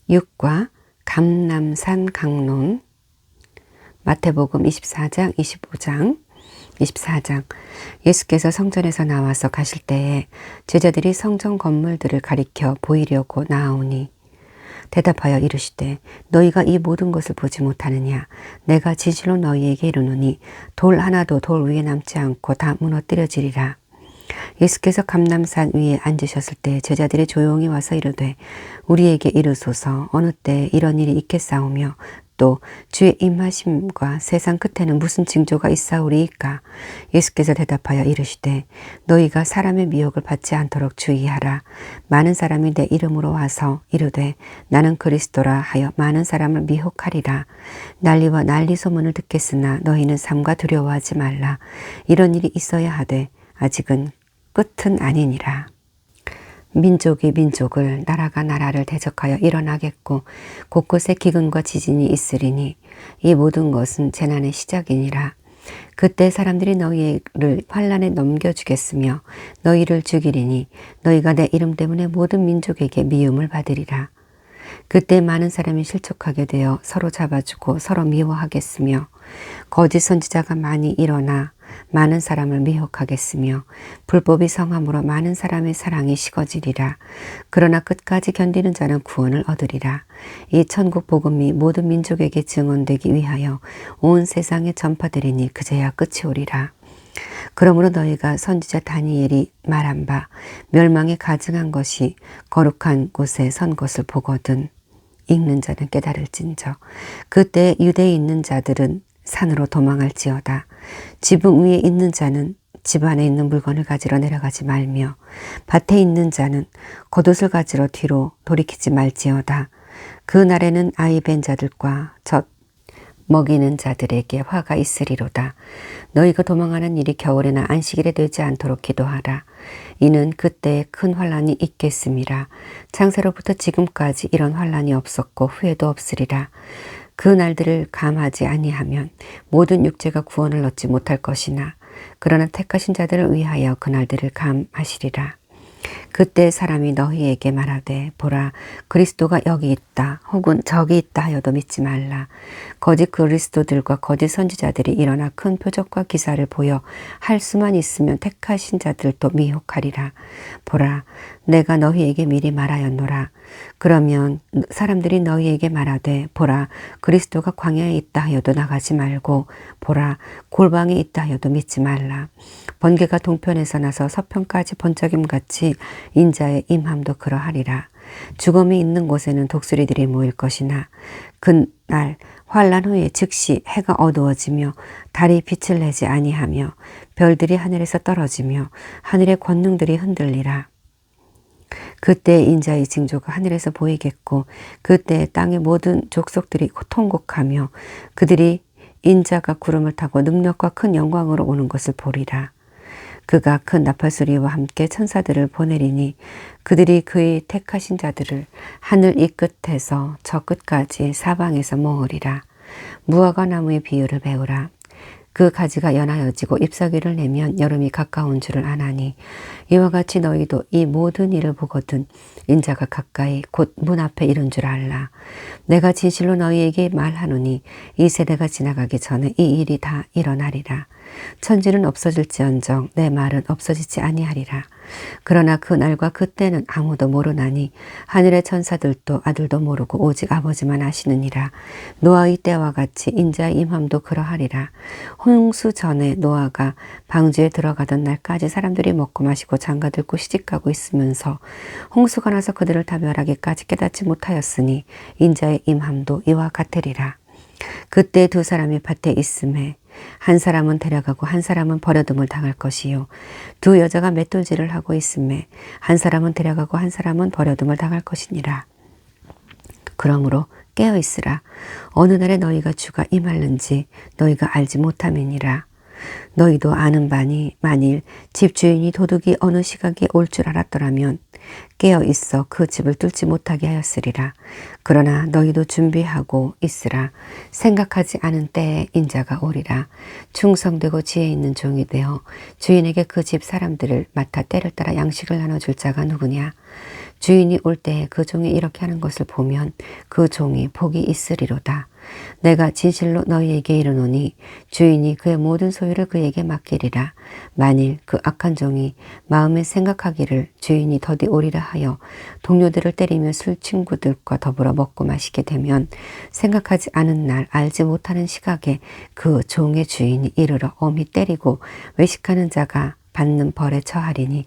육과 감람산 강론. 마태복음 24장 25장 24장. 예수께서 성전에서 나와서 가실 때에 제자들이 성전 건물들을 가리켜 보이려고 나아오니 대답하여 이르시되 너희가 이 모든 것을 보지 못하느냐. 내가 진실로 너희에게 이르노니 돌 하나도 돌 위에 남지 않고 다 무너뜨려지리라. 예수께서 감람산 위에 앉으셨을 때 제자들이 조용히 와서 이르되 우리에게 이르소서 어느 때 이런 일이 있겠사오며 또 주의 임하심과 세상 끝에는 무슨 징조가 있사오리이까. 예수께서 대답하여 이르시되 너희가 사람의 미혹을 받지 않도록 주의하라. 많은 사람이 내 이름으로 와서 이르되 나는 그리스도라 하여 많은 사람을 미혹하리라. 난리와 난리 소문을 듣겠으나 너희는 삼가 두려워하지 말라. 이런 일이 있어야 하되 아직은 끝은 아니니라. 민족이 민족을 나라가 나라를 대적하여 일어나겠고 곳곳에 기근과 지진이 있으리니 이 모든 것은 재난의 시작이니라. 그때 사람들이 너희를 환난에 넘겨주겠으며 너희를 죽이리니 너희가 내 이름 때문에 모든 민족에게 미움을 받으리라. 그때 많은 사람이 실족하게 되어 서로 잡아주고 서로 미워하겠으며 거짓 선지자가 많이 일어나 많은 사람을 미혹하겠으며 불법이 성함으로 많은 사람의 사랑이 식어지리라. 그러나 끝까지 견디는 자는 구원을 얻으리라. 이 천국 복음이 모든 민족에게 증언되기 위하여 온 세상에 전파되리니 그제야 끝이 오리라. 그러므로 너희가 선지자 다니엘이 말한 바 멸망에 가증한 것이 거룩한 곳에 선 것을 보거든 읽는 자는 깨달을진저. 그때 유대에 있는 자들은 산으로 도망할지어다. 지붕 위에 있는 자는 집 안에 있는 물건을 가지러 내려가지 말며 밭에 있는 자는 겉옷을 가지러 뒤로 돌이키지 말지어다. 그 날에는 아이 벤 자들과 젖 먹이는 자들에게 화가 있으리로다. 너희가 도망하는 일이 겨울이나 안식일에 되지 않도록 기도하라. 이는 그때에 큰 환란이 있겠음이라. 창세로부터 지금까지 이런 환란이 없었고 후에도 없으리라. 그 날들을 감하지 아니하면 모든 육체가 구원을 얻지 못할 것이나 그러나 택하신 자들을 위하여 그 날들을 감하시리라. 그때 사람이 너희에게 말하되 보라 그리스도가 여기 있다 혹은 저기 있다 하여도 믿지 말라. 거짓 그리스도들과 거짓 선지자들이 일어나 큰 표적과 기사를 보여 할 수만 있으면 택하신 자들도 미혹하리라. 보라 내가 너희에게 미리 말하였노라. 그러면 사람들이 너희에게 말하되 보라 그리스도가 광야에 있다 하여도 나가지 말고 보라 골방에 있다 하여도 믿지 말라. 번개가 동편에서 나서 서편까지 번쩍임같이 인자의 임함도 그러하리라. 죽음이 있는 곳에는 독수리들이 모일 것이나 그날 환란 후에 즉시 해가 어두워지며 달이 빛을 내지 아니하며 별들이 하늘에서 떨어지며 하늘의 권능들이 흔들리라. 그때 인자의 징조가 하늘에서 보이겠고 그때 땅의 모든 족속들이 통곡하며 그들이 인자가 구름을 타고 능력과 큰 영광으로 오는 것을 보리라. 그가 큰 나팔소리와 함께 천사들을 보내리니 그들이 그의 택하신 자들을 하늘 이 끝에서 저 끝까지 사방에서 모으리라. 무화과 나무의 비유를 배우라. 그 가지가 연하여지고 잎사귀를 내면 여름이 가까운 줄을 아나니 이와 같이 너희도 이 모든 일을 보거든 인자가 가까이 곧 문 앞에 이른 줄 알라. 내가 진실로 너희에게 말하노니 이 세대가 지나가기 전에 이 일이 다 일어나리라. 천지는 없어질지언정 내 말은 없어지지 아니하리라. 그러나 그 날과 그때는 아무도 모르나니 하늘의 천사들도 아들도 모르고 오직 아버지만 아시느니라. 노아의 때와 같이 인자의 임함도 그러하리라. 홍수 전에 노아가 방주에 들어가던 날까지 사람들이 먹고 마시고 장가들고 시집가고 있으면서 홍수가 나서 그들을 다 멸하기까지 깨닫지 못하였으니 인자의 임함도 이와 같으리라. 그때 두 사람이 밭에 있음에 한 사람은 데려가고 한 사람은 버려둠을 당할 것이요 두 여자가 맷돌질을 하고 있음에 한 사람은 데려가고 한 사람은 버려둠을 당할 것이니라. 그러므로 깨어 있으라. 어느 날에 너희가 주가 임할는지 너희가 알지 못함이니라. 너희도 아는 바니 만일 집주인이 도둑이 어느 시각에 올 줄 알았더라면 깨어 있어 그 집을 뚫지 못하게 하였으리라. 그러나 너희도 준비하고 있으라. 생각하지 않은 때에 인자가 오리라. 충성되고 지혜 있는 종이 되어 주인에게 그 집 사람들을 맡아 때를 따라 양식을 나눠줄 자가 누구냐. 주인이 올 때에 그 종이 이렇게 하는 것을 보면 그 종이 복이 있으리로다. 내가 진실로 너희에게 이르노니 주인이 그의 모든 소유를 그에게 맡기리라. 만일 그 악한 종이 마음에 생각하기를 주인이 더디 오리라 하여 동료들을 때리며 술 친구들과 더불어 먹고 마시게 되면 생각하지 않은 날 알지 못하는 시각에 그 종의 주인이 이르러 엄히 때리고 외식하는 자가 받는 벌에 처하리니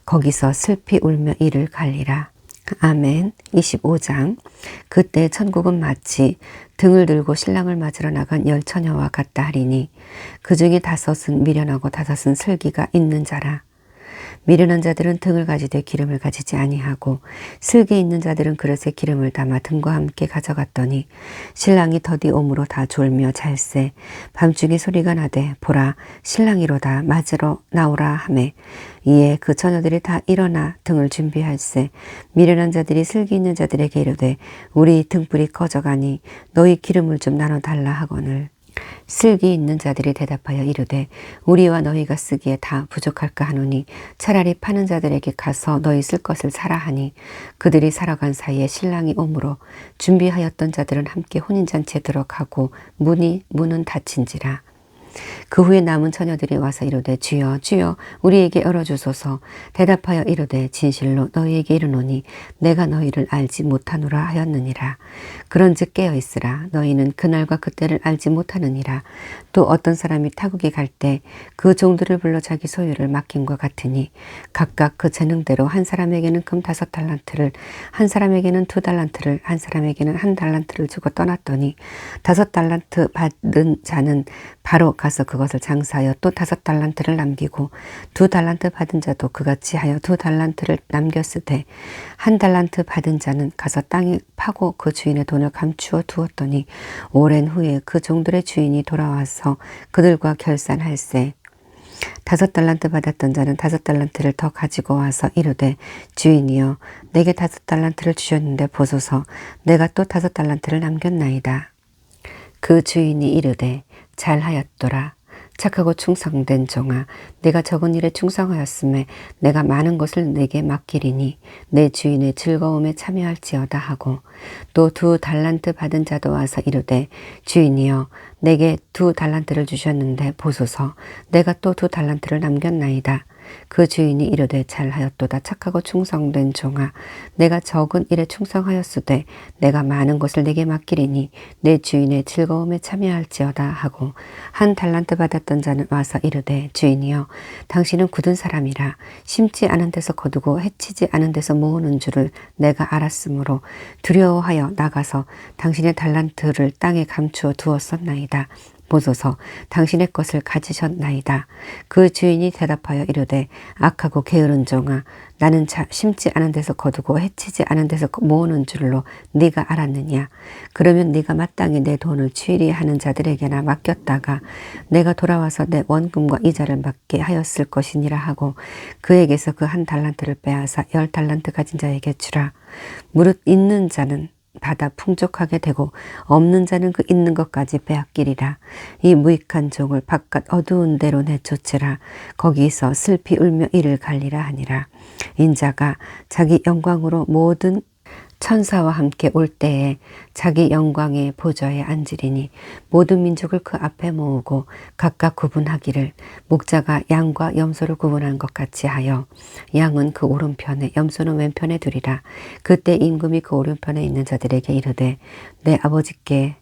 거기서 슬피 울며 이를 갈리라. 아멘. 25장. 그때 천국은 마치 등을 들고 신랑을 맞으러 나간 10처녀와 같다 하리니 그 중에 5은 미련하고 5은 슬기가 있는 자라. 미련한 자들은 등을 가지되 기름을 가지지 아니하고 슬기 있는 자들은 그릇에 기름을 담아 등과 함께 가져갔더니 신랑이 더디 오므로 다 졸며 잘세. 밤중에 소리가 나되 보라 신랑이로다 맞으러 나오라 하매 이에 그 처녀들이 다 일어나 등을 준비할세. 미련한 자들이 슬기 있는 자들에게 이르되 우리 등불이 꺼져가니 너희 기름을 좀 나눠달라 하거늘 슬기 있는 자들이 대답하여 이르되 우리와 너희가 쓰기에 다 부족할까 하노니 차라리 파는 자들에게 가서 너희 쓸 것을 사라 하니 그들이 살아간 사이에 신랑이 오므로 준비하였던 자들은 함께 혼인잔치에 들어가고 문은 닫힌지라. 그 후에 남은 처녀들이 와서 이르되 주여 주여 우리에게 열어주소서. 대답하여 이르되 진실로 너희에게 이르노니 내가 너희를 알지 못하노라 하였느니라. 그런즉 깨어있으라. 너희는 그날과 그때를 알지 못하느니라. 또 어떤 사람이 타국에 갈 때 그 종들을 불러 자기 소유를 맡김과 같으니 각각 그 재능대로 한 사람에게는 금 5달란트를 한 사람에게는 2달란트를 한 사람에게는 1달란트를 주고 떠났더니 5달란트 받은 자는 바로 가서 그것을 장사하여 또 5달란트를 남기고 2달란트 받은 자도 그같이 하여 2달란트를 남겼으되 1달란트 받은 자는 가서 땅에 파고 그 주인의 돈을 감추어 두었더니 오랜 후에 그 종들의 주인이 돌아와서 그들과 결산할세. 5달란트 받았던 자는 5달란트를 더 가지고 와서 이르되 주인이여 내게 5달란트를 주셨는데 보소서 내가 또 5달란트를 남겼나이다. 그 주인이 이르되 잘하였도라. 착하고 충성된 종아 내가 적은 일에 충성하였음에 내가 많은 것을 내게 맡기리니 내 주인의 즐거움에 참여할지어다 하고 또 2달란트 받은 자도 와서 이르되 주인이여 내게 2달란트를 주셨는데 보소서 내가 또 2달란트를 남겼나이다. 그 주인이 이르되 잘하였도다. 착하고 충성된 종아 내가 적은 일에 충성하였으되 내가 많은 것을 내게 맡기리니 내 주인의 즐거움에 참여할지어다 하고 1달란트 받았던 자는 와서 이르되 주인이여 당신은 굳은 사람이라 심지 않은 데서 거두고 해치지 않은 데서 모으는 줄을 내가 알았으므로 두려워하여 나가서 당신의 달란트를 땅에 감추어 두었었나이다. 보소서 당신의 것을 가지셨나이다. 그 주인이 대답하여 이르되 악하고 게으른 종아 나는 심지 않은 데서 거두고 해치지 않은 데서 모으는 줄로 네가 알았느냐. 그러면 네가 마땅히 내 돈을 취리하는 자들에게나 맡겼다가 내가 돌아와서 내 원금과 이자를 받게 하였을 것이니라 하고 그에게서 그 1달란트를 빼앗아 10달란트 가진 자에게 주라. 무릇 있는 자는 받아 풍족하게 되고 없는 자는 그 있는 것까지 빼앗기리라. 이 무익한 종을 바깥 어두운 데로 내쫓으라. 거기서 슬피 울며 이를 갈리라 하니라. 인자가 자기 영광으로 모든 천사와 함께 올 때에 자기 영광의 보좌에 앉으리니 모든 민족을 그 앞에 모으고 각각 구분하기를 목자가 양과 염소를 구분한 것 같이 하여 양은 그 오른편에 염소는 왼편에 두리라. 그때 임금이 그 오른편에 있는 자들에게 이르되 내 아버지께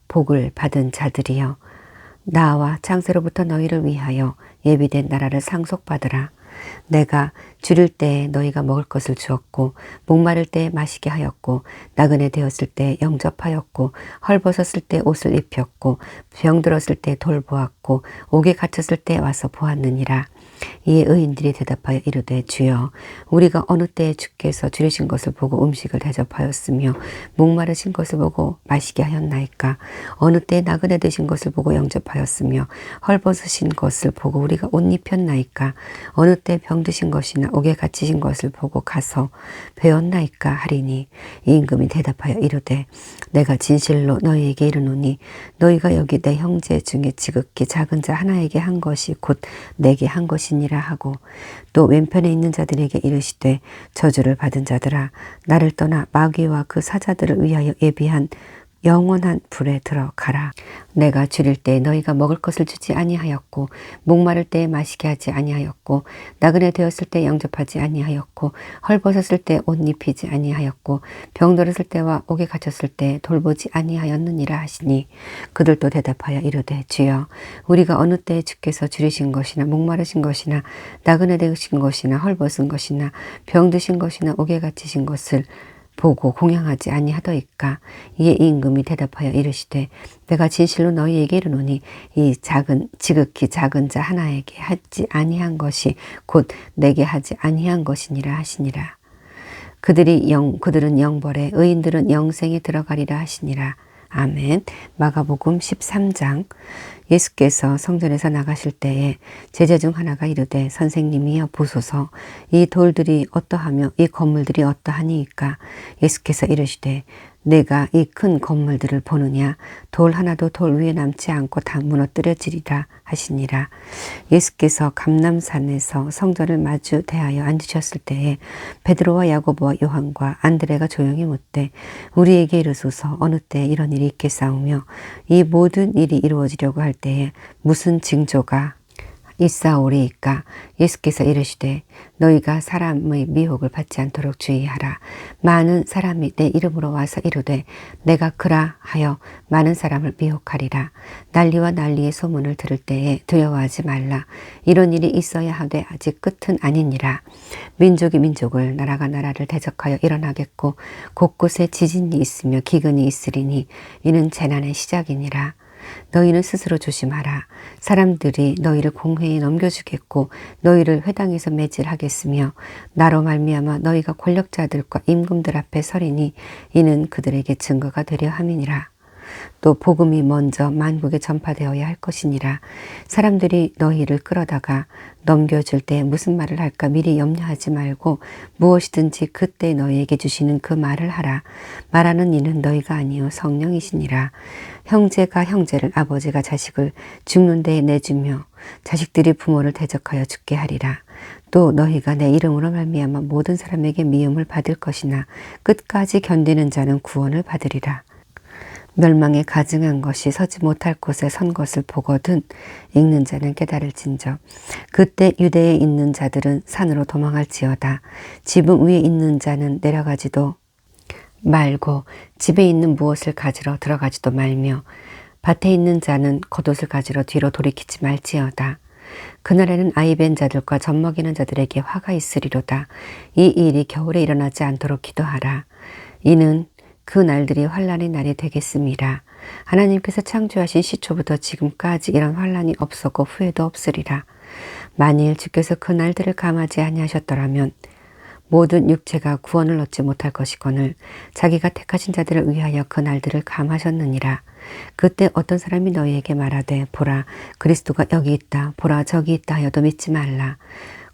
복을 받은 자들이여 나와 창세로부터 너희를 위하여 예비된 나라를 상속받으라. 내가 줄일 때에 너희가 먹을 것을 주었고 목마를 때에 마시게 하였고 나그네 되었을 때에 영접하였고 헐벗었을 때 옷을 입혔고 병들었을 때 돌보았고 옥에 갇혔을 때 와서 보았느니라. 이에 의인들이 대답하여 이르되 주여 우리가 어느 때에 주께서 줄이신 것을 보고 음식을 대접하였으며 목마르신 것을 보고 마시게 하였나이까. 어느 때에 나그네 되신 것을 보고 영접하였으며 헐벗으신 것을 보고 우리가 옷 입혔나이까. 어느 때 병드신 것이나 옥에 갇히신 것을 보고 가서 배웠나이까 하리니 이 임금이 대답하여 이르되 내가 진실로 너희에게 이르노니 너희가 여기 내 형제 중에 지극히 작은 자 하나에게 한 것이 곧 내게 한 것이 것이니라 하고 또 왼편에 있는 자들에게 이르시되 저주를 받은 자들아 나를 떠나 마귀와 그 사자들을 위하여 예비한 영원한 불에 들어가라. 내가 줄일 때 너희가 먹을 것을 주지 아니하였고 목마를 때에 마시게 하지 아니하였고 나그네 되었을 때 영접하지 아니하였고 헐벗었을 때 옷 입히지 아니하였고 병들었을 때와 옥에 갇혔을 때 돌보지 아니하였느니라 하시니 그들도 대답하여 이르되 주여 우리가 어느 때에 주께서 줄이신 것이나 목마르신 것이나 나그네 되신 것이나 헐벗은 것이나 병드신 것이나 옥에 갇히신 것을 보고 공양하지 아니하더이까. 이에 임금이 대답하여 이르시되 내가 진실로 너희에게 이르노니 이 지극히 작은 자 하나에게 하지 아니한 것이 곧 내게 하지 아니한 것이니라 하시니라. 그들은 영벌에 의인들은 영생에 들어가리라 하시니라. 아멘. 마가복음 13장. 예수께서 성전에서 나가실 때에 제자 중 하나가 이르되 선생님이여 보소서 이 돌들이 어떠하며 이 건물들이 어떠하니이까. 예수께서 이르시되 내가 이 큰 건물들을 보느냐 돌 하나도 돌 위에 남지 않고 다 무너뜨려지리라 하시니라. 예수께서 감람산에서 성전을 마주 대하여 앉으셨을 때에 베드로와 야고보와 요한과 안드레가 조용히 묻되 우리에게 이르소서 어느 때 이런 일이 있겠사오며 이 모든 일이 이루어지려고 할 때에 무슨 징조가 있사오리이까. 예수께서 이르시되 너희가 사람의 미혹을 받지 않도록 주의하라. 많은 사람이 내 이름으로 와서 이르되 내가 그라 하여 많은 사람을 미혹하리라. 난리와 난리의 소문을 들을 때에 두려워하지 말라. 이런 일이 있어야 하되 아직 끝은 아니니라. 민족이 민족을 나라가 나라를 대적하여 일어나겠고 곳곳에 지진이 있으며 기근이 있으리니 이는 재난의 시작이니라. 너희는 스스로 조심하라. 사람들이 너희를 공회에 넘겨주겠고 너희를 회당에서 매질하겠으며 나로 말미암아 너희가 권력자들과 임금들 앞에 서리니 이는 그들에게 증거가 되려 함이니라. 또 복음이 먼저 만국에 전파되어야 할 것이니라. 사람들이 너희를 끌어다가 넘겨줄 때 무슨 말을 할까 미리 염려하지 말고 무엇이든지 그때 너희에게 주시는 그 말을 하라. 말하는 이는 너희가 아니요 성령이시니라. 형제가 형제를 아버지가 자식을 죽는 데에 내주며 자식들이 부모를 대적하여 죽게 하리라. 또 너희가 내 이름으로 말미암아 모든 사람에게 미움을 받을 것이나 끝까지 견디는 자는 구원을 받으리라. 멸망에 가증한 것이 서지 못할 곳에 선 것을 보거든 읽는 자는 깨달을진저. 그때 유대에 있는 자들은 산으로 도망할지어다. 지붕 위에 있는 자는 내려가지도 말고 집에 있는 무엇을 가지러 들어가지도 말며 밭에 있는 자는 겉옷을 가지러 뒤로 돌이키지 말지어다. 그날에는 아이 벤 자들과 젖먹이는 자들에게 화가 있으리로다. 이 일이 겨울에 일어나지 않도록 기도하라. 이는 그 날들이 환난의 날이 되겠습니다. 하나님께서 창조하신 시초부터 지금까지 이런 환난이 없었고 후에도 없으리라. 만일 주께서 그 날들을 감하지 아니하셨더라면 모든 육체가 구원을 얻지 못할 것이거늘 자기가 택하신 자들을 위하여 그 날들을 감하셨느니라. 그때 어떤 사람이 너희에게 말하되 보라 그리스도가 여기 있다 보라 저기 있다 하여도 믿지 말라.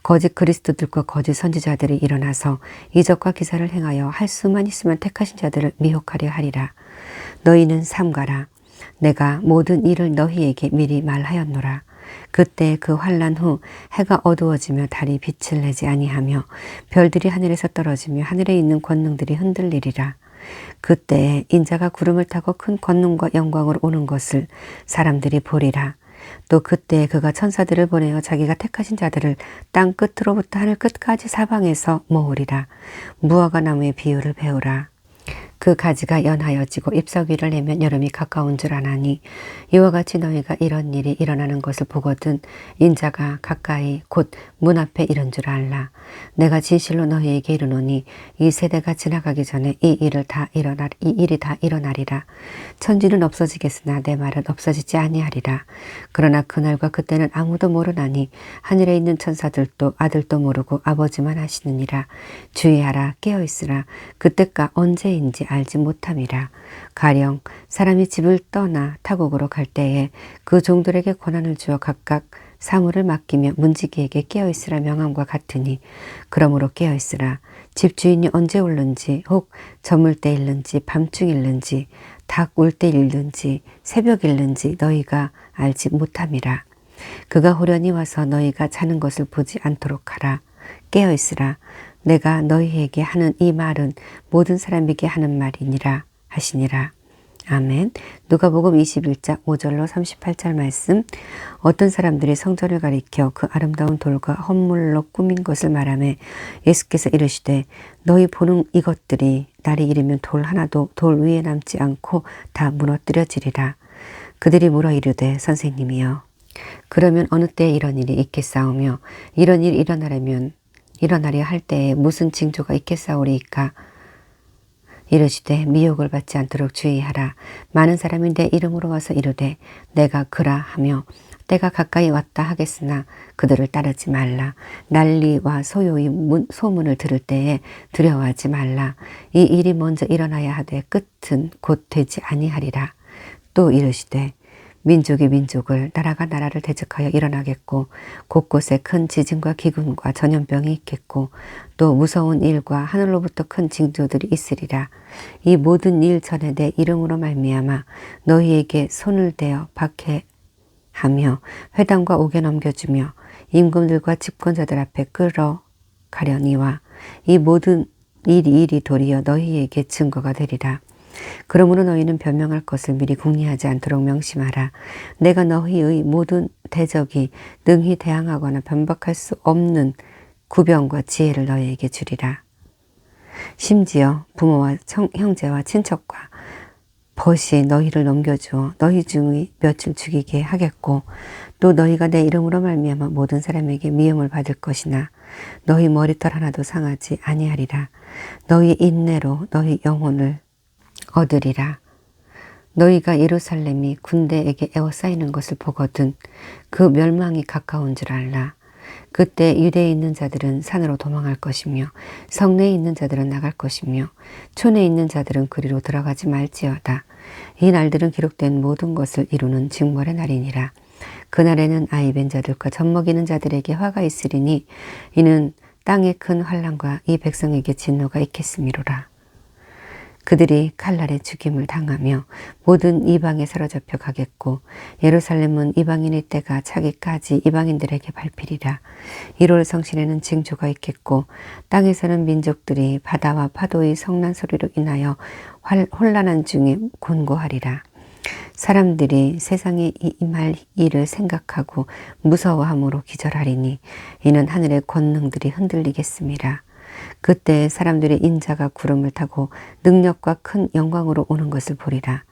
거짓 그리스도들과 거짓 선지자들이 일어나서 이적과 기사를 행하여 할 수만 있으면 택하신 자들을 미혹하려 하리라. 너희는 삼가라. 내가 모든 일을 너희에게 미리 말하였노라. 그때 그 환난 후 해가 어두워지며 달이 빛을 내지 아니하며 별들이 하늘에서 떨어지며 하늘에 있는 권능들이 흔들리리라. 그때에 인자가 구름을 타고 큰 권능과 영광으로 오는 것을 사람들이 보리라. 또 그때 그가 천사들을 보내어 자기가 택하신 자들을 땅 끝으로부터 하늘 끝까지 사방에서 모으리라. 무화과 나무의 비유를 배우라. 그 가지가 연하여 지고 잎사귀를 내면 여름이 가까운 줄 아나니 이와 같이 너희가 이런 일이 일어나는 것을 보거든 인자가 가까이 곧 문 앞에 이른 줄 알라. 내가 진실로 너희에게 이르노니 이 세대가 지나가기 전에 이 일이 다 일어나리라. 천지는 없어지겠으나 내 말은 없어지지 아니하리라. 그러나 그날과 그때는 아무도 모르나니 하늘에 있는 천사들도 아들도 모르고 아버지만 아시느니라. 주의하라 깨어있으라. 그때가 언제인지 알지 못함이라. 가령 사람이 집을 떠나 타국으로 갈 때에 그 종들에게 권한을 주어 각각 사물을 맡기며 문지기에게 깨어있으라 명함과 같으니 그러므로 깨어있으라. 집주인이 언제 올는지 혹 저물 때 일는지 밤중 일는지 닭 울 때 일는지 새벽 일는지 너희가 알지 못함이라. 그가 호련히 와서 너희가 자는 것을 보지 않도록 하라. 깨어 있으라. 내가 너희에게 하는 이 말은 모든 사람에게 하는 말이니라 하시니라. 아멘. 누가복음 21장 5절로 38절 말씀. 어떤 사람들이 성전을 가리켜 그 아름다운 돌과 헌물로 꾸민 것을 말하며 예수께서 이르시되 너희 보는 이것들이 날이 이르면 돌 하나도 돌 위에 남지 않고 다 무너뜨려지리라. 그들이 물어 이르되 선생님이여 그러면 어느 때에 이런 일이 있겠사오며 이런 일이 일어나려 할 때에 무슨 징조가 있겠사오리이까. 이르시되 미혹을 받지 않도록 주의하라. 많은 사람이 내 이름으로 와서 이르되 내가 그라 하며 때가 가까이 왔다 하겠으나 그들을 따르지 말라. 난리와 소요의 소문을 들을 때에 두려워하지 말라. 이 일이 먼저 일어나야 하되 끝은 곧 되지 아니하리라. 또 이르시되 민족이 민족을 나라가 나라를 대적하여 일어나겠고 곳곳에 큰 지진과 기근과 전염병이 있겠고 또 무서운 일과 하늘로부터 큰 징조들이 있으리라. 이 모든 일 전에 내 이름으로 말미암아 너희에게 손을 대어 박해하며 회당과 옥에 넘겨주며 임금들과 집권자들 앞에 끌어가려니와 이 모든 일이 도리어 너희에게 증거가 되리라. 그러므로 너희는 변명할 것을 미리 궁리하지 않도록 명심하라. 내가 너희의 모든 대적이 능히 대항하거나 변박할 수 없는 구병과 지혜를 너희에게 주리라. 심지어 부모와 형제와 친척과 벗이 너희를 넘겨주어 너희 중의 몇을 죽이게 하겠고 또 너희가 내 이름으로 말미암아 모든 사람에게 미움을 받을 것이나 너희 머리털 하나도 상하지 아니하리라. 너희 인내로 너희 영혼을 얻으리라. 너희가 예루살렘이 군대에게 에워싸이는 것을 보거든 그 멸망이 가까운 줄 알라. 그때 유대에 있는 자들은 산으로 도망할 것이며 성내에 있는 자들은 나갈 것이며 촌에 있는 자들은 그리로 들어가지 말지어다. 이 날들은 기록된 모든 것을 이루는 징벌의 날이니라. 그날에는 아이 뵌 자들과 젖먹이는 자들에게 화가 있으리니 이는 땅에 큰 환난과 이 백성에게 진노가 있겠음이로라. 그들이 칼날에 죽임을 당하며 모든 이방에 사로잡혀 가겠고 예루살렘은 이방인의 때가 차기까지 이방인들에게 밟히리라. 1월 성신에는 징조가 있겠고 땅에서는 민족들이 바다와 파도의 성난 소리로 인하여 혼란한 중에 곤고하리라. 사람들이 세상에 임할 일을 생각하고 무서워함으로 기절하리니 이는 하늘의 권능들이 흔들리겠음이라. 그때 사람들의 인자가 구름을 타고 능력과 큰 영광으로 오는 것을 보리라.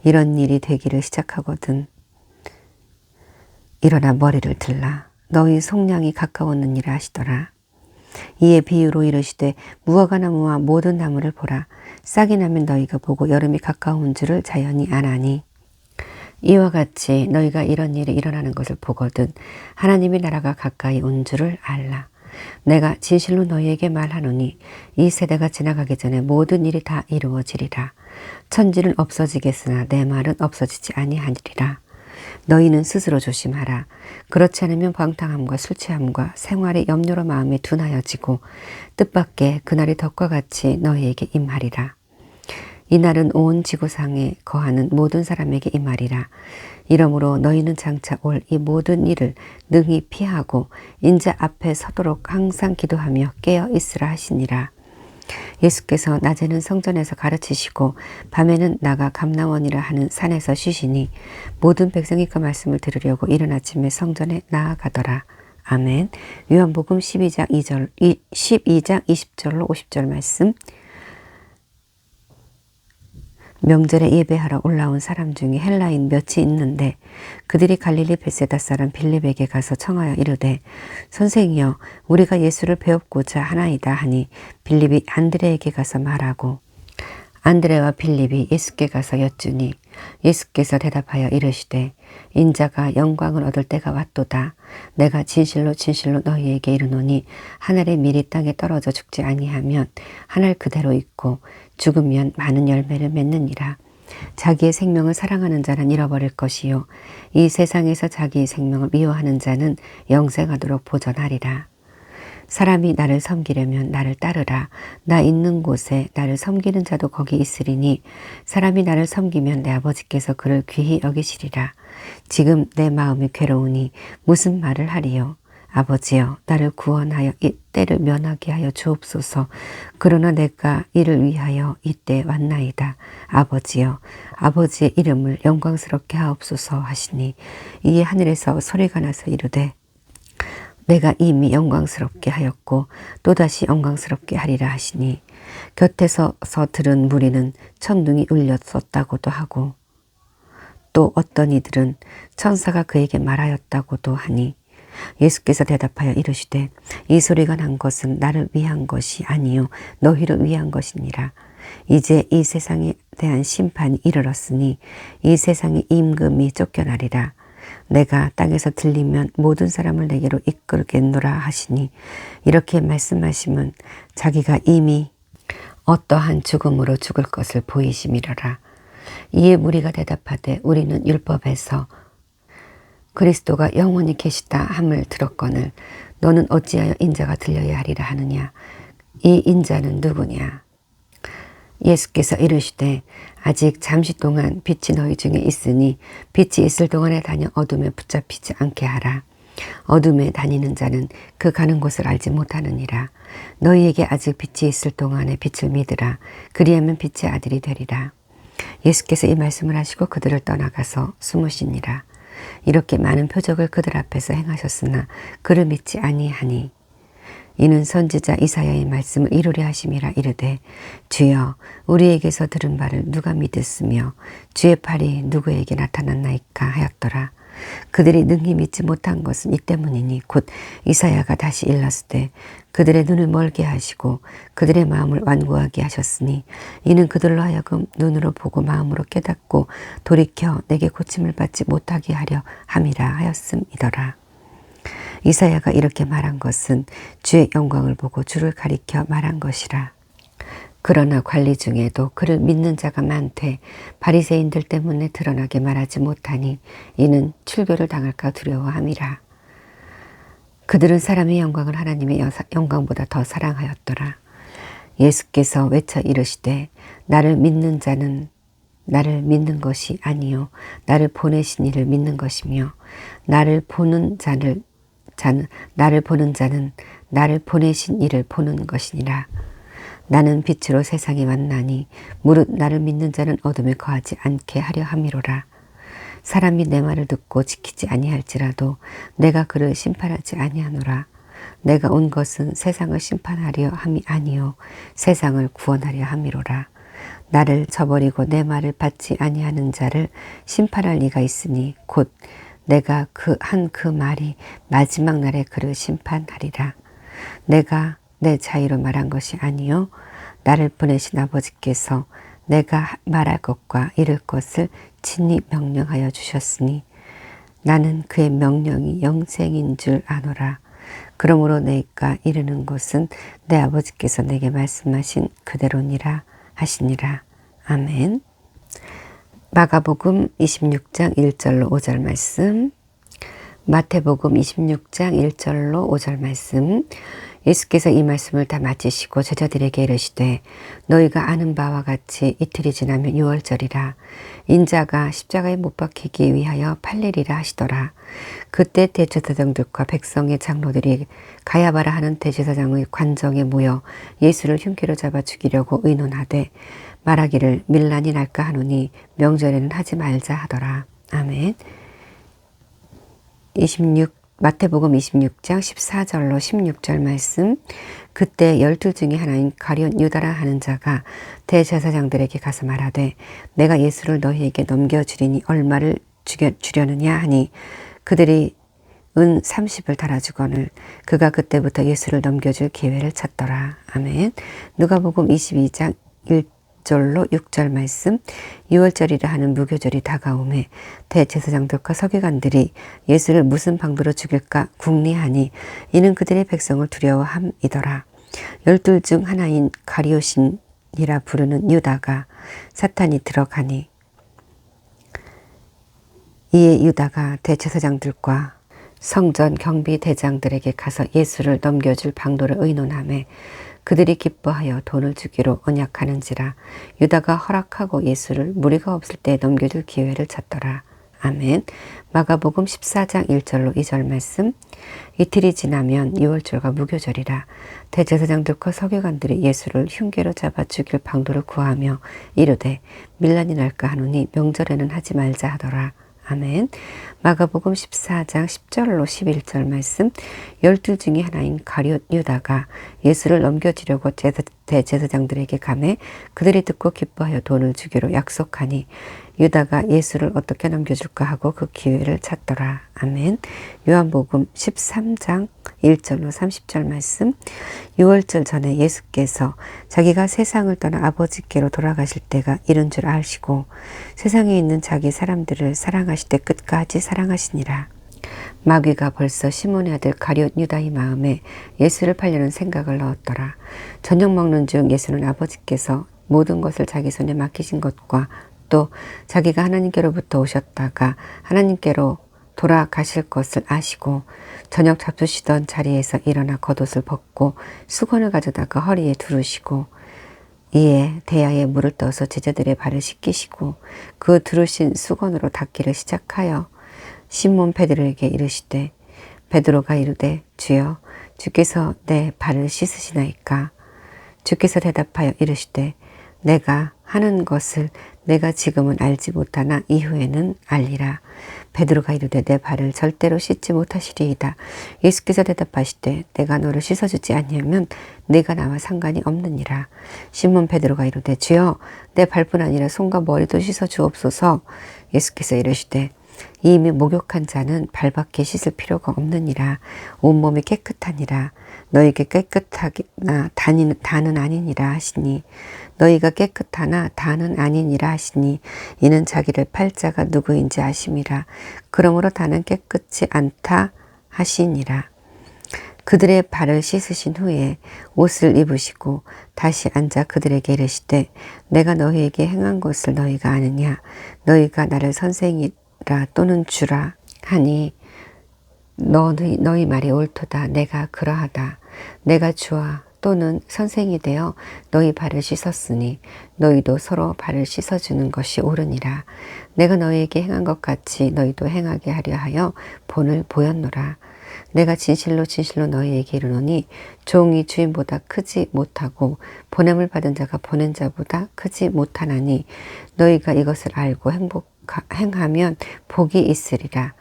이런 일이 되기를 시작하거든 일어나 머리를 들라. 너희 속량이 가까웠느니라 하시더라. 이에 비유로 이르시되 무화과 나무와 모든 나무를 보라. 싹이 나면 너희가 보고 여름이 가까운 줄을 자연히 아나니 이와 같이 너희가 이런 일이 일어나는 것을 보거든 하나님의 나라가 가까이 온 줄을 알라. 내가 진실로 너희에게 말하노니 이 세대가 지나가기 전에 모든 일이 다 이루어지리라. 천지는 없어지겠으나 내 말은 없어지지 아니하리라. 너희는 스스로 조심하라. 그렇지 않으면 방탕함과 술 취함과 생활의 염려로 마음이 둔하여지고 뜻밖의 그날이 덕과 같이 너희에게 임하리라. 이날은 온 지구상에 거하는 모든 사람에게 임하리라. 이러므로 너희는 장차 올 이 모든 일을 능히 피하고 인자 앞에 서도록 항상 기도하며 깨어 있으라 하시니라. 예수께서 낮에는 성전에서 가르치시고 밤에는 나가 감람원이라 하는 산에서 쉬시니 모든 백성이 그 말씀을 들으려고 이른 아침에 성전에 나아가더라. 아멘. 요한복음 12장 20절로 50절 말씀. 명절에 예배하러 올라온 사람 중에 헬라인 몇이 있는데 그들이 갈릴리 벳세다 사람 빌립에게 가서 청하여 이르되 선생이여 우리가 예수를 배웁고자 하나이다 하니 빌립이 안드레에게 가서 말하고 안드레와 빌립이 예수께 가서 여쭈니 예수께서 대답하여 이르시되 인자가 영광을 얻을 때가 왔도다. 내가 진실로 진실로 너희에게 이르노니 한 알의 밀이 땅에 떨어져 죽지 아니하면 한 알 그대로 있고 죽으면 많은 열매를 맺느니라. 자기의 생명을 사랑하는 자는 잃어버릴 것이요 이 세상에서 자기의 생명을 미워하는 자는 영생하도록 보전하리라. 사람이 나를 섬기려면 나를 따르라. 나 있는 곳에 나를 섬기는 자도 거기 있으리니 사람이 나를 섬기면 내 아버지께서 그를 귀히 여기시리라. 지금 내 마음이 괴로우니 무슨 말을 하리요. 아버지여 나를 구원하여 이 때를 면하게 하여 주옵소서. 그러나 내가 이를 위하여 이때 왔나이다. 아버지여 아버지의 이름을 영광스럽게 하옵소서 하시니 이에 하늘에서 소리가 나서 이르되 내가 이미 영광스럽게 하였고 또다시 영광스럽게 하리라 하시니 곁에서 들은 무리는 천둥이 울렸었다고도 하고 또 어떤 이들은 천사가 그에게 말하였다고도 하니 예수께서 대답하여 이르시되 이 소리가 난 것은 나를 위한 것이 아니요 너희를 위한 것이니라. 이제 이 세상에 대한 심판이 이르렀으니 이 세상의 임금이 쫓겨나리라. 내가 땅에서 들리면 모든 사람을 내게로 이끌겠노라 하시니 이렇게 말씀하시면 자기가 이미 어떠한 죽음으로 죽을 것을 보이심이러라. 이에 무리가 대답하되 우리는 율법에서 그리스도가 영원히 계시다 함을 들었거늘 너는 어찌하여 인자가 들려야 하리라 하느냐. 이 인자는 누구냐. 예수께서 이르시되 아직 잠시 동안 빛이 너희 중에 있으니 빛이 있을 동안에 다녀 어둠에 붙잡히지 않게 하라. 어둠에 다니는 자는 그 가는 곳을 알지 못하느니라. 너희에게 아직 빛이 있을 동안에 빛을 믿으라. 그리하면 빛의 아들이 되리라. 예수께서 이 말씀을 하시고 그들을 떠나가서 숨으시니라. 이렇게 많은 표적을 그들 앞에서 행하셨으나 그를 믿지 아니하니 이는 선지자 이사야의 말씀을 이루려 하심이라. 이르되 주여 우리에게서 들은 바를 누가 믿었으며 주의 팔이 누구에게 나타났나이까 하였더라. 그들이 능히 믿지 못한 것은 이 때문이니 곧 이사야가 다시 일렀을 때 그들의 눈을 멀게 하시고 그들의 마음을 완고하게 하셨으니 이는 그들로 하여금 눈으로 보고 마음으로 깨닫고 돌이켜 내게 고침을 받지 못하게 하려 함이라 하였음이더라. 이사야가 이렇게 말한 것은 주의 영광을 보고 주를 가리켜 말한 것이라. 그러나 관리 중에도 그를 믿는 자가 많되 바리새인들 때문에 드러나게 말하지 못하니 이는 출교를 당할까 두려워함이라. 그들은 사람의 영광을 하나님의 영광보다 더 사랑하였더라. 예수께서 외쳐 이르시되 나를 믿는 자는 나를 믿는 것이 아니요 나를 보내신 이를 믿는 것이며 나를 보는 자는 나를 보내신 이를 보는 것이니라. 나는 빛으로 세상에 왔나니 무릇 나를 믿는 자는 어둠에 거하지 않게 하려 함이로라. 사람이 내 말을 듣고 지키지 아니할지라도 내가 그를 심판하지 아니하노라. 내가 온 것은 세상을 심판하려 함이 아니요 세상을 구원하려 함이로라. 나를 저버리고 내 말을 받지 아니하는 자를 심판할 이가 있으니 곧 내가 그 말이 마지막 날에 그를 심판하리라. 내가 내 자의로 말한 것이 아니요 나를 보내신 아버지께서 내가 말할 것과 이룰 것을 친히 명령하여 주셨으니 나는 그의 명령이 영생인 줄 아노라. 그러므로 내가 이르는 것은 내 아버지께서 내게 말씀하신 그대로니라 하시니라. 아멘. 마가복음 26장 1절로 5절 말씀, 마태복음 26장 1절로 5절 말씀. 예수께서 이 말씀을 다 마치시고 제자들에게 이르시되 너희가 아는 바와 같이 이틀이 지나면 유월절이라. 인자가 십자가에 못 박히기 위하여 팔리리라 하시더라. 그때 대제사장들과 백성의 장로들이 가야바라 하는 대제사장의 관정에 모여 예수를 흉기로 잡아 죽이려고 의논하되 말하기를 밀란이 날까 하노니 명절에는 하지 말자 하더라. 아멘. 마태복음 26장 14절로 16절 말씀. 그때 12 중에 하나인 가룟 유다라 하는 자가 대제사장들에게 가서 말하되 내가 예수를 너희에게 넘겨주리니 얼마를 주려느냐 하니 그들이 은 30을 달아주거늘 그가 그때부터 예수를 넘겨줄 기회를 찾더라. 아멘. 누가복음 22장 1절로 6절 말씀. 유월절이라 하는 무교절이 다가오매 대제사장들과 서기관들이 예수를 무슨 방도로 죽일까 궁리하니 이는 그들의 백성을 두려워함이더라. 12 중 하나인 가룟이라 부르는 유다가 사탄이 들어가니 이에 유다가 대제사장들과 성전 경비 대장들에게 가서 예수를 넘겨줄 방도를 의논하매 그들이 기뻐하여 돈을 주기로 언약하는지라. 유다가 허락하고 예수를 무리가 없을 때 넘겨줄 기회를 찾더라. 아멘. 마가복음 14장 1절로 2절 말씀. 이틀이 지나면 유월절과 무교절이라. 대제사장들과 서기관들이 예수를 흉계로 잡아 죽일 방도를 구하며 이르되 밀란이 날까 하노니 명절에는 하지 말자 하더라. 아멘. 마가복음 14장 10절로 11절 말씀. 12 중에 하나인 가룟 유다가 예수를 넘겨주려고 대제사장들에게 가매 그들이 듣고 기뻐하여 돈을 주기로 약속하니 유다가 예수를 어떻게 넘겨줄까 하고 그 기회를 찾더라. 아멘. 요한복음 13장 1절로 30절 말씀. 유월절 전에 예수께서 자기가 세상을 떠나 아버지께로 돌아가실 때가 이른 줄 아시고 세상에 있는 자기 사람들을 사랑하실 때 끝까지 사랑하시니라. 마귀가 벌써 시몬의 아들 가룟 유다의 마음에 예수를 팔려는 생각을 넣었더라. 저녁 먹는 중 예수는 아버지께서 모든 것을 자기 손에 맡기신 것과 또 자기가 하나님께로부터 오셨다가 하나님께로 돌아가실 것을 아시고 저녁 잡수시던 자리에서 일어나 겉옷을 벗고 수건을 가져다가 허리에 두르시고 이에 대야에 물을 떠서 제자들의 발을 씻기시고 그 두르신 수건으로 닦기를 시작하여 시몬 베드로에게 이르시되 베드로가 이르되 주여 주께서 내 발을 씻으시나이까. 주께서 대답하여 이르시되 내가 하는 것을 내가 지금은 알지 못하나 이후에는 알리라. 베드로가 이르되 내 발을 절대로 씻지 못하시리이다. 예수께서 대답하시되 내가 너를 씻어주지 아니하면 네가 나와 상관이 없느니라. 시몬 베드로가 이르되 주여 내 발뿐 아니라 손과 머리도 씻어 주옵소서. 예수께서 이르시되 이미 목욕한 자는 발밖에 씻을 필요가 없느니라. 온몸이 깨끗하니라. 너희에게 깨끗하나 다는 아니니라 하시니 너희가 깨끗하나 다는 아니니라 하시니 이는 자기를 팔 자가 누구인지 아심이라. 그러므로 다는 깨끗지 않다 하시니라. 그들의 발을 씻으신 후에 옷을 입으시고 다시 앉아 그들에게 이르시되 내가 너희에게 행한 것을 너희가 아느냐. 너희가 나를 선생이라 또는 주라 하니 너희 말이 옳도다. 내가 그러하다. 내가 주와 또는 선생이 되어 너희 발을 씻었으니 너희도 서로 발을 씻어주는 것이 옳으니라. 내가 너희에게 행한 것 같이 너희도 행하게 하려 하여 본을 보였노라. 내가 진실로 진실로 너희에게 이르노니 종이 주인보다 크지 못하고 보냄을 받은 자가 보낸 자보다 크지 못하나니 너희가 이것을 알고 행하면 복이 있으리라.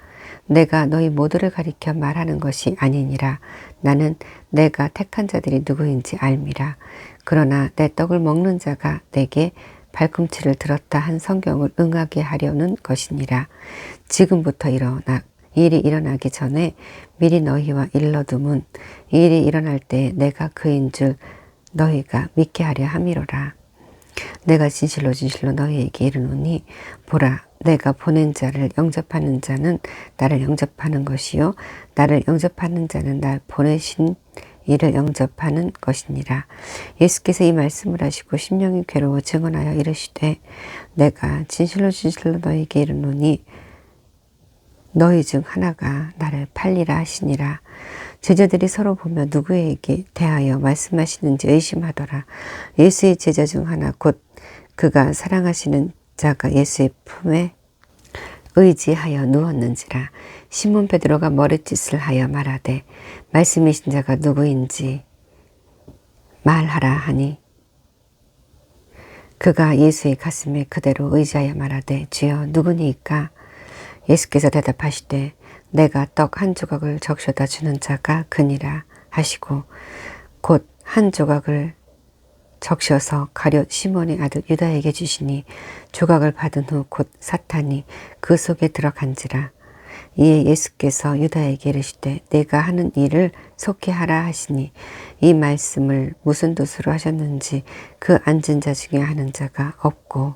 내가 너희 모두를 가리켜 말하는 것이 아니니라. 나는 내가 택한 자들이 누구인지 알미라. 그러나 내 떡을 먹는 자가 내게 발꿈치를 들었다 한 성경을 응하게 하려는 것이니라. 지금부터 일이 일어나기 전에 미리 너희와 일러둠은 일이 일어날 때 내가 그인 줄 너희가 믿게 하려 함이로라. 내가 진실로 진실로 너희에게 이르노니 보라 내가 보낸 자를 영접하는 자는 나를 영접하는 것이요 나를 영접하는 자는 날 보내신 이를 영접하는 것이니라. 예수께서 이 말씀을 하시고 심령이 괴로워 증언하여 이르시되 내가 진실로 진실로 너희에게 이르노니 너희 중 하나가 나를 팔리라 하시니라. 제자들이 서로 보며 누구에게 대하여 말씀하시는지 의심하더라. 예수의 제자 중 하나 곧 그가 사랑하시는 자가 예수의 품에 의지하여 누웠는지라. 시몬 베드로가 머리짓을 하여 말하되 말씀이신 자가 누구인지 말하라 하니 그가 예수의 가슴에 그대로 의지하여 말하되 주여 누구니이까. 예수께서 대답하시되 내가 떡 한 조각을 적셔다 주는 자가 그니라 하시고 곧 한 조각을 적셔서 가룟 시몬의 아들 유다에게 주시니 조각을 받은 후 곧 사탄이 그 속에 들어간지라. 이에 예수께서 유다에게 이르시되 내가 하는 일을 속히 하라 하시니 이 말씀을 무슨 뜻으로 하셨는지 그 앉은 자 중에 하는 자가 없고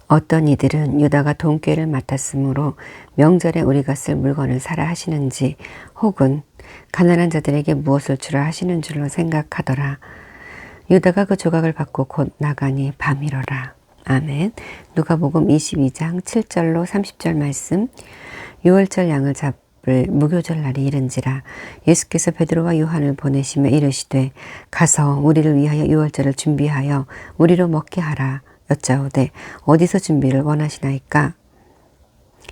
어떤 이들은 유다가 돈꾀를 맡았으므로 명절에 우리가 쓸 물건을 사라 하시는지 혹은 가난한 자들에게 무엇을 주라 하시는 줄로 생각하더라. 유다가 그 조각을 받고 곧 나가니 밤이러라. 아멘. 누가복음 22장 7절로 30절 말씀. 유월절 양을 바쁠 무교절 날이 이른지라. 예수께서 베드로와 요한을 보내시며 이르시되 가서 우리를 위하여 유월절을 준비하여 우리로 먹게 하라. 여짜오되 어디서 준비를 원하시나이까?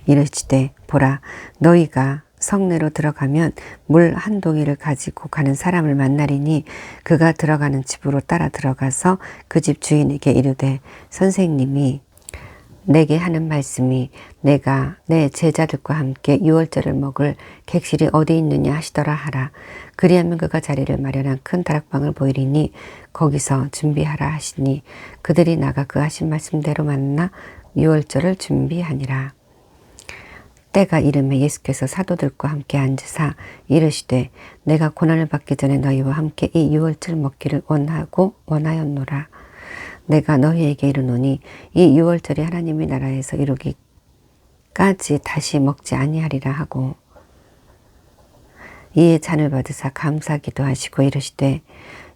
이르시되 보라, 너희가 성내로 들어가면 물 한 동이를 가지고 가는 사람을 만나리니 그가 들어가는 집으로 따라 들어가서 그 집 주인에게 이르되 선생님이 내게 하는 말씀이 내가 내 제자들과 함께 유월절을 먹을 객실이 어디 있느냐 하시더라 하라. 그리하면 그가 자리를 마련한 큰 다락방을 보이리니 거기서 준비하라 하시니 그들이 나가 그 하신 말씀대로 만나 유월절을 준비하니라. 때가 이름에 예수께서 사도들과 함께 앉으사 이르시되 내가 고난을 받기 전에 너희와 함께 이 유월절 먹기를 원하였노라. 내가 너희에게 이르노니 이 유월절이 하나님의 나라에서 이루기까지 다시 먹지 아니하리라 하고 이에 잔을 받으사 감사기도 하시고 이르시되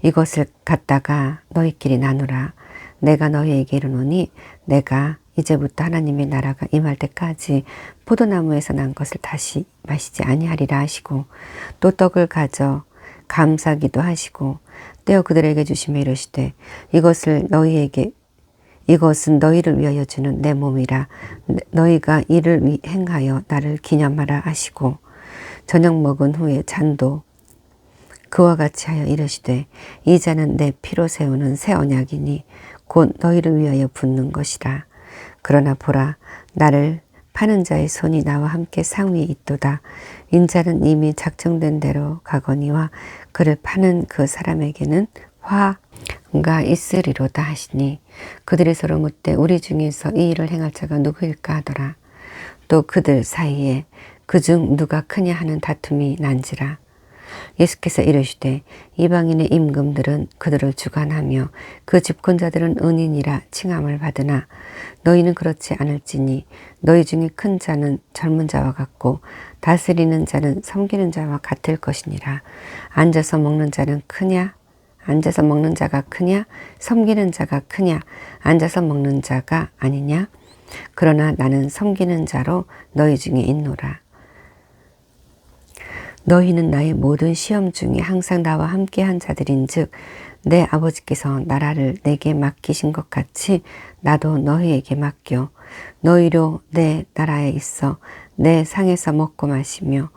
이것을 갖다가 너희끼리 나누라. 내가 너희에게 이르노니 내가 이제부터 하나님의 나라가 임할 때까지 포도나무에서 난 것을 다시 마시지 아니하리라 하시고 또 떡을 가져 감사기도 하시고 떼어 그들에게 주시며 이르시되 이것은 너희를 위하여 주는 내 몸이라. 너희가 이를 행하여 나를 기념하라 하시고 저녁 먹은 후에 잔도 그와 같이 하여 이르시되 이 잔은 내 피로 세우는 새 언약이니 곧 너희를 위하여 붓는 것이라. 그러나 보라, 나를 파는 자의 손이 나와 함께 상위에 있도다. 인자는 이미 작정된 대로 가거니와 그를 파는 그 사람에게는 화가 있으리로다 하시니 그들이 서로 묻되 우리 중에서 이 일을 행할 자가 누구일까 하더라. 또 그들 사이에 그중 누가 크냐 하는 다툼이 난지라. 예수께서 이르시되 이방인의 임금들은 그들을 주관하며 그 집권자들은 은인이라 칭함을 받으나 너희는 그렇지 않을지니 너희 중에 큰 자는 젊은 자와 같고 다스리는 자는 섬기는 자와 같을 것이니라. 앉아서 먹는 자가 크냐? 섬기는 자가 크냐? 앉아서 먹는 자가 아니냐? 그러나 나는 섬기는 자로 너희 중에 있노라. 너희는 나의 모든 시험 중에 항상 나와 함께한 자들인즉 내 아버지께서 나라를 내게 맡기신 것 같이 나도 너희에게 맡겨 너희로 내 나라에 있어 내 상에서 먹고 마시며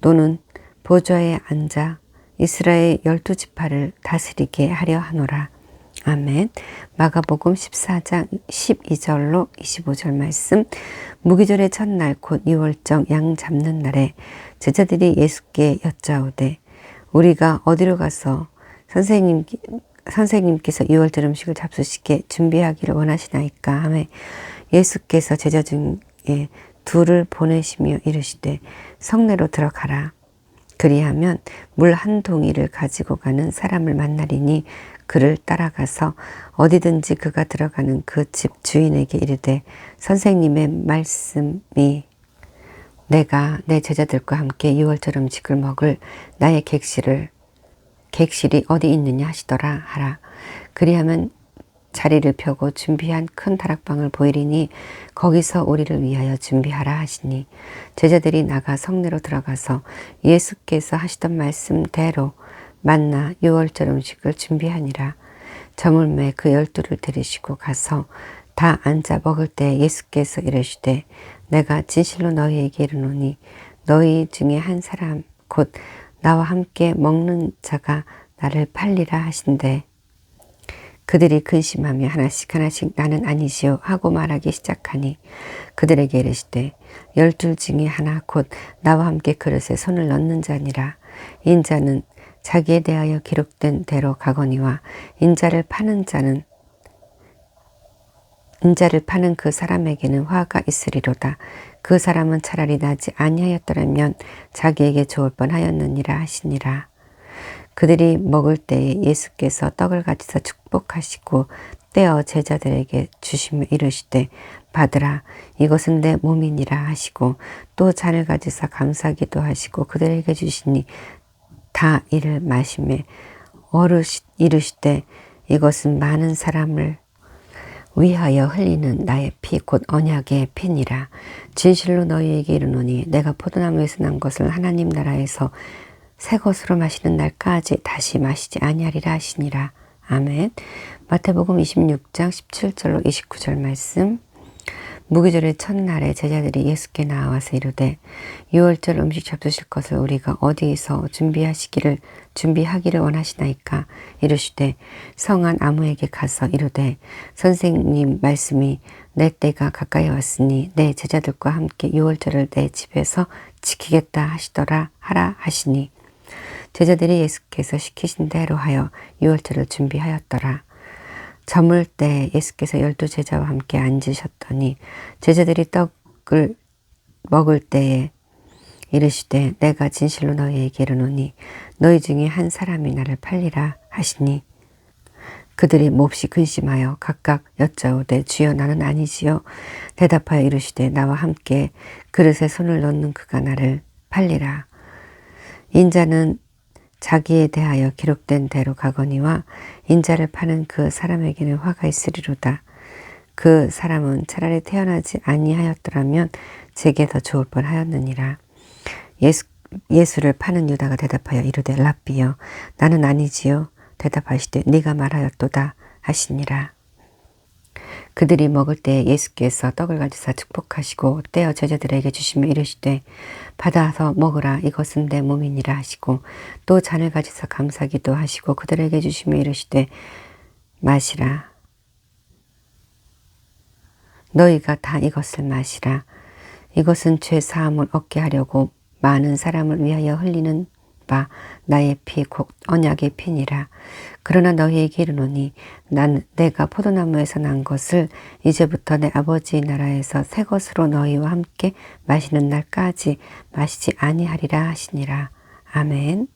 또는 보좌에 앉아 이스라엘 12지파를 다스리게 하려 하노라. 아멘. 마가복음 14장 12절로 25절 말씀. 무기절의 첫날 곧 유월절 양 잡는 날에 제자들이 예수께 여짜오되 우리가 어디로 가서 선생님께서 유월절 음식을 잡수시게 준비하기를 원하시나이까 하매 예수께서 제자 중에 둘을 보내시며 이르시되 성내로 들어가라. 그리하면 물 한 동이를 가지고 가는 사람을 만나리니 그를 따라가서 어디든지 그가 들어가는 그 집 주인에게 이르되 선생님의 말씀이 내가 내 제자들과 함께 유월절 음식을 먹을 나의 객실이 어디 있느냐 하시더라 하라. 그리하면 자리를 펴고 준비한 큰 다락방을 보이리니 거기서 우리를 위하여 준비하라 하시니 제자들이 나가 성내로 들어가서 예수께서 하시던 말씀대로 만나 유월절 음식을 준비하니라. 저물매 그 12를 데리시고 가서 다 앉아 먹을 때 예수께서 이르시되 내가 진실로 너희에게 이르노니 너희 중에 한 사람 곧 나와 함께 먹는 자가 나를 팔리라 하신대. 그들이 근심하며 하나씩 나는 아니시오 하고 말하기 시작하니 그들에게 이르시되 12 중에 하나 곧 나와 함께 그릇에 손을 넣는 자니라. 인자는 자기에 대하여 기록된 대로 가거니와 인자를 파는 그 사람에게는 화가 있으리로다. 그 사람은 차라리 나지 아니하였더라면 자기에게 좋을 뻔하였느니라 하시니라. 그들이 먹을 때에 예수께서 떡을 가지사 축복하시고 떼어 제자들에게 주시며 이르시되 받으라, 이것은 내 몸이니라 하시고 또 잔을 가지사 감사기도 하시고 그들에게 주시니 다 이를 마시매 이르시되 이것은 많은 사람을 위하여 흘리는 나의 피 곧 언약의 피니라. 진실로 너희에게 이르노니 내가 포도나무에서 난 것을 하나님 나라에서 새 것으로 마시는 날까지 다시 마시지 아니하리라 하시니라. 아멘. 마태복음 26장 17절로 29절 말씀. 무기절의 첫날에 제자들이 예수께 나와서 이르되 유월절 음식 잡수실 것을 우리가 어디에서 준비하기를 원하시나이까. 이르시되 성한 아무에게 가서 이르되 선생님 말씀이 내 때가 가까이 왔으니 내 제자들과 함께 유월절을 내 집에서 지키겠다 하시더라 하라 하시니 제자들이 예수께서 시키신 대로 하여 유월절을 준비하였더라. 저물 때 예수께서 12제자와 함께 앉으셨더니 제자들이 떡을 먹을 때에 이르시되 내가 진실로 너희에게 이르노니 너희 중에 한 사람이 나를 팔리라 하시니 그들이 몹시 근심하여 각각 여짜오되 주여 나는 아니지요. 대답하여 이르시되 나와 함께 그릇에 손을 넣는 그가 나를 팔리라. 인자는 자기에 대하여 기록된 대로 가거니와 인자를 파는 그 사람에게는 화가 있으리로다. 그 사람은 차라리 태어나지 아니하였더라면 제게 더 좋을 뻔하였느니라. 예수를 파는 유다가 대답하여 이르되 랍비여 나는 아니지요. 대답하시되 네가 말하였도다 하시니라. 그들이 먹을 때 예수께서 떡을 가지사 축복하시고 떼어 제자들에게 주시며 이르시되 받아서 먹으라 이것은 내 몸이니라 하시고 또 잔을 가지사 감사기도 하시고 그들에게 주시며 이르시되 마시라 너희가 다 이것을 마시라 이것은 죄 사함을 얻게 하려고 많은 사람을 위하여 흘리는 바 나의 피 곧 언약의 피니라. 그러나 너희에게 이르노니 내가 포도나무에서 난 것을 이제부터 내 아버지의 나라에서 새 것으로 너희와 함께 마시는 날까지 마시지 아니하리라 하시니라. 아멘.